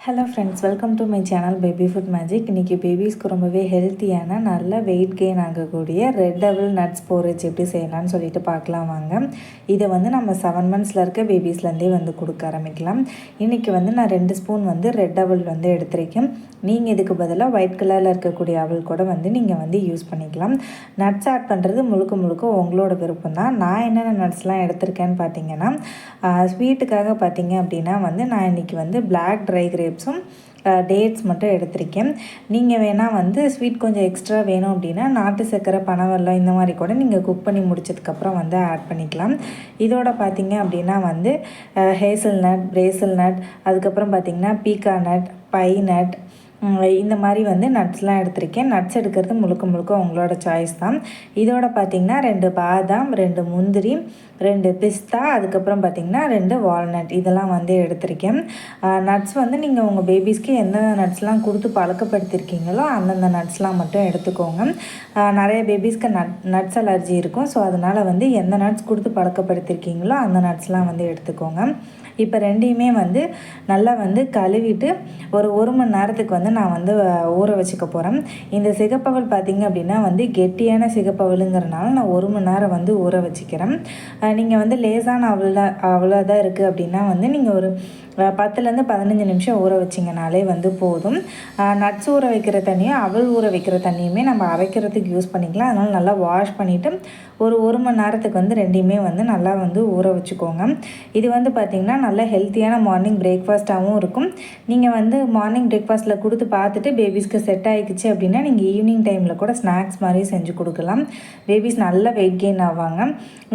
Hello friends, welcome to my channel baby food magic. இன்றைக்கி பேபிஸ்க்கு ரொம்பவே ஹெல்த்தியான நல்ல வெயிட் கெயின் ஆகக்கூடிய ரெட் டபுள் நட்ஸ் போரேஜ் எப்படி செய்யலாம்னு சொல்லிட்டு பார்க்கலாம் வாங்க. இதை நம்ம 7 மந்த்ஸில் இருக்க பேபிஸ்லேருந்தே கொடுக்க ஆரம்பிக்கலாம். இன்றைக்கி நான் 2 ஸ்பூன் ரெட் டபுள் எடுத்திருக்கேன். நீங்கள் இதுக்கு பதிலாக ஒயிட் கலரில் இருக்கக்கூடிய அவல் கூட நீங்கள் யூஸ் பண்ணிக்கலாம். நட்ஸ் ஆட் பண்ணுறது முழுக்க உங்களோட விருப்பம் தான். நான் என்னென்ன நட்ஸ்லாம் எடுத்திருக்கேன்னு பார்த்தீங்கன்னா, ஸ்வீட்டுக்காக பார்த்தீங்க அப்படின்னா நான் இன்றைக்கி பிளாக் ட்ரை கிரேப்ஸும் டேட்ஸ் மட்டும் எடுத்திருக்கேன். நீங்கள் வேணால் ஸ்வீட் கொஞ்சம் எக்ஸ்ட்ரா வேணும் அப்படின்னா நாட்டு சர்க்கரை, பனவெல்லம் இந்த மாதிரி கூட நீங்கள் குக் பண்ணி முடிச்சதுக்கப்புறம் ஆட் பண்ணிக்கலாம். இதோட பார்த்தீங்க அப்படின்னா ஹேசல் நட், பிரேசல் நட், அதுக்கப்புறம் பார்த்திங்கன்னா பீக்கா நட், பை நட், இந்த மாதிரி நட்ஸ்லாம் எடுத்திருக்கேன். நட்ஸ் எடுக்கிறது முழுக்க உங்களோட சாய்ஸ் தான். இதோட பார்த்திங்கன்னா 2 பாதாம், 2 முந்திரி, 2 பிஸ்தா, அதுக்கப்புறம் பார்த்திங்கன்னா 2 வால்நட் இதெல்லாம் எடுத்திருக்கேன். நட்ஸ் நீங்கள் உங்கள் பேபிஸ்க்கு எந்த நட்ஸ்லாம் கொடுத்து பழக்கப்படுத்திருக்கீங்களோ அந்தந்த நட்ஸ்லாம் மட்டும் எடுத்துக்கோங்க. நிறைய பேபிஸ்க்கு நட்ஸ் அலர்ஜி இருக்கும். ஸோ அதனால் எந்த நட்ஸ் கொடுத்து பழக்கப்படுத்திருக்கீங்களோ அந்த நட்ஸ்லாம் எடுத்துக்கோங்க. இப்போ ரெண்டையுமே நல்லா கழுவிட்டு ஒரு 1 மணி நேரத்துக்கு நான் ஊற வச்சுக்க போகிறேன். இந்த சிகப்பவல் பார்த்திங்க அப்படின்னா கெட்டியான சிகப்பவலுங்கிறனால நான் 1 மணி நேரம் ஊற வச்சுக்கிறேன். நீங்கள் லேசான அவ்வளோதான் இருக்குது அப்படின்னா நீங்கள் ஒரு 10லேருந்து 15 நிமிஷம் ஊற வச்சிங்கனாலே போதும். நட்ஸ் ஊற வைக்கிற தண்ணியும் அவல் ஊற வைக்கிற தண்ணியுமே நம்ம அரைக்கிறதுக்கு யூஸ் பண்ணிக்கலாம். அதனால் நல்லா வாஷ் பண்ணிவிட்டு ஒரு 1 மணி நேரத்துக்கு ரெண்டையுமே நல்லா ஊற வச்சுக்கோங்க. இது பார்த்திங்கன்னா நல்ல ஹெல்த்தியான மார்னிங் பிரேக்ஃபாஸ்ட்டாகவும் இருக்கும். நீங்கள் மார்னிங் பிரேக்ஃபாஸ்ட்டில் கொடுத்து பார்த்துட்டு பேபிஸ்க்கு செட் ஆகிக்குச்சு அப்படின்னா நீங்கள் ஈவினிங் டைமில் கூட ஸ்நாக்ஸ் மாதிரி செஞ்சு கொடுக்கலாம். பேபிஸ் நல்லா வெயிட் கெயின் ஆவாங்க.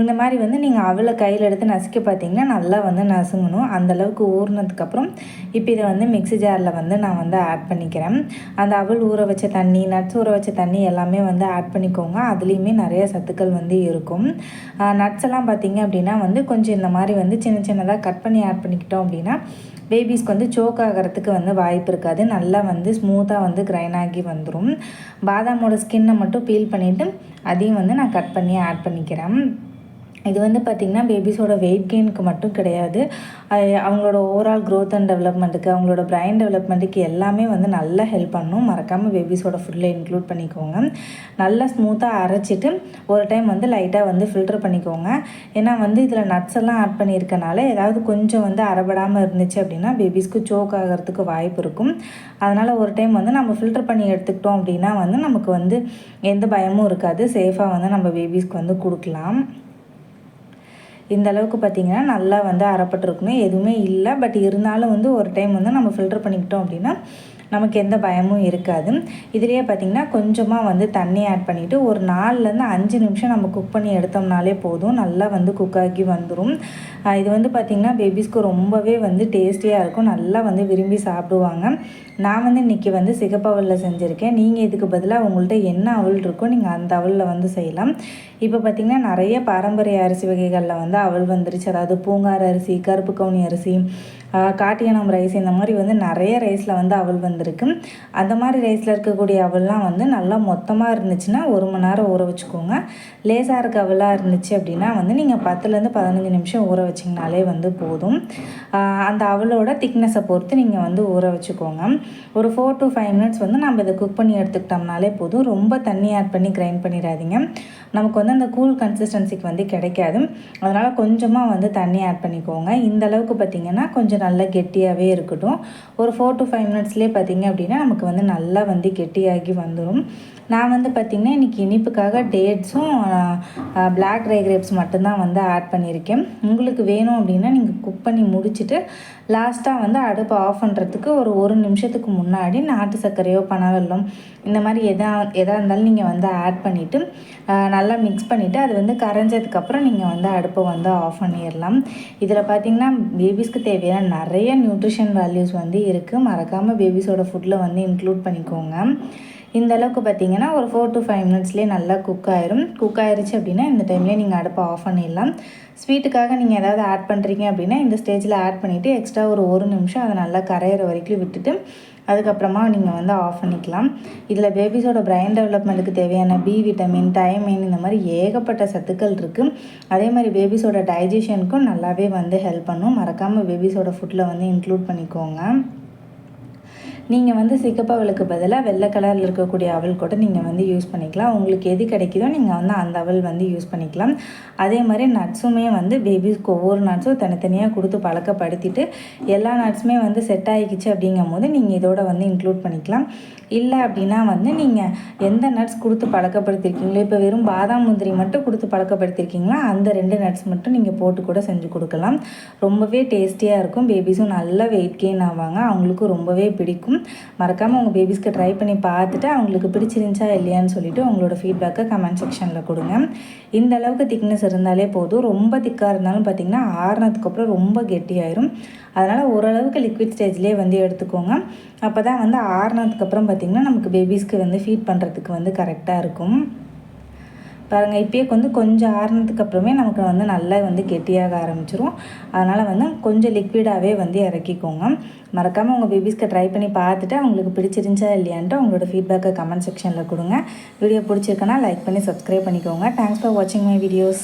இந்த மாதிரி நீங்கள் அவளை கையில் எடுத்து நசுக்க பார்த்திங்கன்னா நல்லா நசுங்கணும். அந்தளவுக்கு ஊறினதுக்கப்புறம் இப்போ இதை மிக்ஸி ஜாரில் நான் ஆட் பண்ணிக்கிறேன். அந்த அவல் ஊற வச்ச தண்ணி, நட்ஸ் ஊற வச்ச தண்ணி எல்லாமே ஆட் பண்ணிக்கோங்க. அதுலேயுமே நிறைய சத்துக்கள் இருக்கும். நட்ஸ் எல்லாம் பார்த்திங்க அப்படின்னா கொஞ்சம் இந்த மாதிரி சின்னதாக கட் பண்ணி ஆட் பண்ணிக்கிட்டோம் அப்படின்னா பேபிஸ்க்கு சோக் ஆகிறதுக்கு வாய்ப்பு இருக்காது. நல்லா ஸ்மூத்தாக கிரைண்ட் ஆகி வந்துடும். பாதாமோட ஸ்கின்னை மட்டும் பீல் பண்ணிவிட்டு அதையும் நான் கட் பண்ணி ஆட் பண்ணிக்கிறேன். இது பார்த்திங்கன்னா பேபிஸோட வெயிட் கெயினுக்கு மட்டும் கிடையாது, அவங்களோட ஓவரால் க்ரோத் அண்ட் டெவலப்மெண்ட்டுக்கு, அவங்களோட பிரைன் டெவலப்மெண்ட்டுக்கு எல்லாமே நல்லா ஹெல்ப் பண்ணும். மறக்காமல் பேபிஸோட ஃபுட்டில் இன்க்ளூட் பண்ணிக்கோங்க. நல்லா ஸ்மூத்தாக அரைச்சிட்டு ஒரு டைம் லைட்டாக ஃபில்டர் பண்ணிக்கோங்க. ஏன்னா இதில் நட்ஸ் எல்லாம் ஆட் பண்ணியிருக்கனால ஏதாவது கொஞ்சம் அரைபடாமல் இருந்துச்சு அப்படின்னா பேபிஸ்க்கு சோக் ஆகிறதுக்கு வாய்ப்பு இருக்கும். அதனால் ஒரு டைம் நம்ம ஃபில்டர் பண்ணி எடுத்துக்கிட்டோம் அப்படின்னா நமக்கு எந்த பயமும் இருக்காது. சேஃபாக நம்ம பேபிஸ்க்கு கொடுக்கலாம். இந்த அளவுக்கு பார்த்திங்கன்னா நல்லா அரைப்பட்டிருக்கணும், எதுவுமே இல்லை. பட் இருந்தாலும் ஒரு டைம் நம்ம ஃபில்டர் பண்ணிக்கிட்டோம் அப்படின்னா நமக்கு எந்த பயமும் இருக்காது. இதுலேயே பார்த்திங்கன்னா கொஞ்சமாக தண்ணி ஆட் பண்ணிவிட்டு ஒரு 4லேருந்து 5 நிமிஷம் நம்ம குக் பண்ணி எடுத்தோம்னாலே போதும். நல்லா குக் ஆகி வந்துடும். இது பார்த்திங்கன்னா பேபிஸ்க்கு ரொம்பவே டேஸ்டியாக இருக்கும். நல்லா விரும்பி சாப்பிடுவாங்க. நான் இன்றைக்கி சிகப்பவலில் செஞ்சுருக்கேன். நீங்கள் இதுக்கு பதிலாக உங்கள்கிட்ட என்ன அவல் இருக்கோ நீங்கள் அந்த அவலில் செய்யலாம். இப்போ பார்த்திங்கன்னா நிறைய பாரம்பரிய அரிசி வகைகளில் அவல் வந்துருச்சு. அதாவது பூங்கார் அரிசி, கருப்பு கவுனி அரிசி, காட்டியானம் ரைஸ், இந்த மாதிரி நிறைய ரைஸில் அவல் வந்திருக்கு. அந்த மாதிரி ரைஸில் இருக்கக்கூடிய அவல்லாம் நல்லா மொத்தமாக இருந்துச்சுன்னா 1 மணி நேரம் ஊற வச்சுக்கோங்க. லேசாக இருக்க அவலாக இருந்துச்சு அப்படின்னா நீங்கள் 10லேருந்து 15 நிமிஷம் ஊற வச்சிங்கனாலே போதும். அந்த அவலோட திக்னஸை பொறுத்து நீங்கள் ஊற வச்சுக்கோங்க. ஒரு 4 to 5 மினிட்ஸ் நம்ம இதை குக் பண்ணி எடுத்துக்கிட்டோம்னாலே போதும். ரொம்ப தண்ணி ஆட் பண்ணி கிரைண்ட் பண்ணிடாதீங்க. நமக்கு அந்த கூல் கன்சிஸ்டன்சிக்கு கிடைக்காது. அதனால் கொஞ்சமாக தண்ணி ஆட் பண்ணிக்கோங்க. இந்த அளவுக்கு பார்த்திங்கன்னா கொஞ்சம் நல்லா கெட்டியாகவே இருக்கட்டும். ஒரு 4 to 5 மினிட்ஸ்லேயே பார்த்திங்க அப்படின்னா நமக்கு நல்லா கெட்டியாகி வந்துடும். நான் பார்த்திங்கன்னா இன்றைக்கி இனிப்புக்காக டேட்ஸும் பிளாக் ட்ரை கிரேப்ஸ் மட்டும்தான் ஆட் பண்ணியிருக்கேன். உங்களுக்கு வேணும் அப்படின்னா நீங்கள் குக் பண்ணி முடிச்சுட்டு லாஸ்ட்டாக அடுப்பை ஆஃப் பண்ணுறதுக்கு ஒரு 1 நிமிஷத்துக்கு முன்னாடி நாட்டு சர்க்கரையோ பனவெல்லம் இந்த மாதிரி எதாக இருந்தாலும் நீங்கள் ஆட் பண்ணிவிட்டு நல்லா மிக்ஸ் பண்ணிவிட்டு அது கரைஞ்சதுக்கப்புறம் நீங்கள் அடுப்பை ஆஃப் பண்ணிடலாம். இதில் பார்த்திங்கன்னா பேபிஸ்க்கு தேவையான நிறைய நியூட்ரிஷன் வேல்யூஸ் இருக்குது. மறக்காமல் பேபிஸோட ஃபுட்டில் இன்க்ளூட் பண்ணிக்கோங்க. இந்த அளவுக்கு பார்த்திங்கன்னா ஒரு 4 to 5 மினிட்ஸ்லேயே நல்லா குக் ஆயிடுச்சு அப்படின்னா இந்த டைம்லேயே நீங்கள் அடுப்பை ஆஃப் பண்ணிடலாம். ஸ்வீட்டுக்காக நீங்கள் ஏதாவது ஆட் பண்ணுறீங்க அப்படின்னா இந்த ஸ்டேஜில் ஆட் பண்ணிவிட்டு எக்ஸ்ட்ரா ஒரு 1 நிமிஷம் அதை நல்லா கரையிற வரைக்கும் விட்டுட்டு அதுக்கப்புறமா நீங்கள் ஆஃப் பண்ணிக்கலாம். இதில் பேபிஸோட பிரைன் டெவலப்மெண்ட்டுக்கு தேவையான பி விட்டமின், தைமின் இந்த மாதிரி ஏகப்பட்ட சத்துக்கள் இருக்குது. அதே மாதிரி பேபிஸோட டைஜஷனுக்கும் நல்லாவே ஹெல்ப் பண்ணும். மறக்காமல் பேபிஸோட ஃபுட்டில் இன்க்ளூட் பண்ணிக்கோங்க. நீங்கள் வந்து சிகப்பு அவலுக்கு பதிலாக வெள்ளை கலரில் இருக்கக்கூடிய அவல் கூட நீங்கள் வந்து யூஸ் பண்ணிக்கலாம். உங்களுக்கு எது கிடைக்குதோ நீங்கள் வந்து அந்த அவல் வந்து யூஸ் பண்ணிக்கலாம். அதே மாதிரி நட்ஸுமே வந்து பேபிஸ்க்கு ஒவ்வொரு நட்ஸும் தனித்தனியாக கொடுத்து பழக்கப்படுத்திட்டு எல்லா நட்ஸுமே வந்து செட் ஆகிக்கிச்சு அப்படிங்கும் போது நீங்கள் இதோட வந்து இன்க்ளூட் பண்ணிக்கலாம். இல்லை அப்படின்னா வந்து நீங்கள் எந்த நட்ஸ் கொடுத்து பழக்கப்படுத்திருக்கீங்களோ, இப்போ வெறும் பாதாம் முந்திரி மட்டும் கொடுத்து பழக்கப்படுத்திருக்கீங்களா அந்த 2 நட்ஸ் மட்டும் நீங்கள் போட்டு கூட செஞ்சு கொடுக்கலாம். ரொம்பவே டேஸ்டியாக இருக்கும். பேபிஸும் நல்லா வெயிட் கெயின் ஆவாங்க. அவங்களுக்கும் ரொம்பவே பிடிக்கும். மறக்காமல் உங்கள் பேபிஸ்க்கு ட்ரை பண்ணி பார்த்துட்டு அவங்களுக்கு பிடிச்சிருந்துச்சா இல்லையான்னு சொல்லிவிட்டு உங்களோட ஃபீட்பேக்கை கமெண்ட் செக்ஷனில் கொடுங்க. இந்த அளவுக்கு திக்னஸ் இருந்தாலே போதும். ரொம்ப திக்காக இருந்தாலும் பார்த்திங்கன்னா ஆறுனதுக்கப்புறம் ரொம்ப கெட்டியாயிரும். அதனால் ஓரளவுக்கு லிக்விட் ஸ்டேஜ்லேயே வந்து எடுத்துக்கோங்க. அப்போ தான் வந்து ஆறுனதுக்கப்புறம் பார்த்திங்கன்னா நமக்கு பேபிஸ்க்கு வந்து ஃபீட் பண்ணுறதுக்கு வந்து கரெக்டாக இருக்கும். பாருங்கள், இப்போயே வந்து கொஞ்சம் ஆறுனதுக்கு அப்புறமே நமக்கு வந்து நல்லா வந்து கெட்டியாக ஆரம்பிச்சிரும். அதனால் வந்து கொஞ்சம் லிக்விடாகவே வந்து இறக்கிக்கோங்க. மறக்காமல் உங்கள் பேபிஸ்க்கு ட்ரை பண்ணி பார்த்துட்டு அவங்களுக்கு பிடிச்சிருந்துச்சா இல்லையான்ட்டு உங்களோட ஃபீட்பேக்கை கமெண்ட் செக்ஷனில் கொடுங்க. வீடியோ பிடிச்சிருக்குன்னா லைக் பண்ணி சப்ஸ்கிரைப் பண்ணிக்கோங்க. தேங்க்ஸ் ஃபார் வாட்சிங் மை வீடியோஸ்.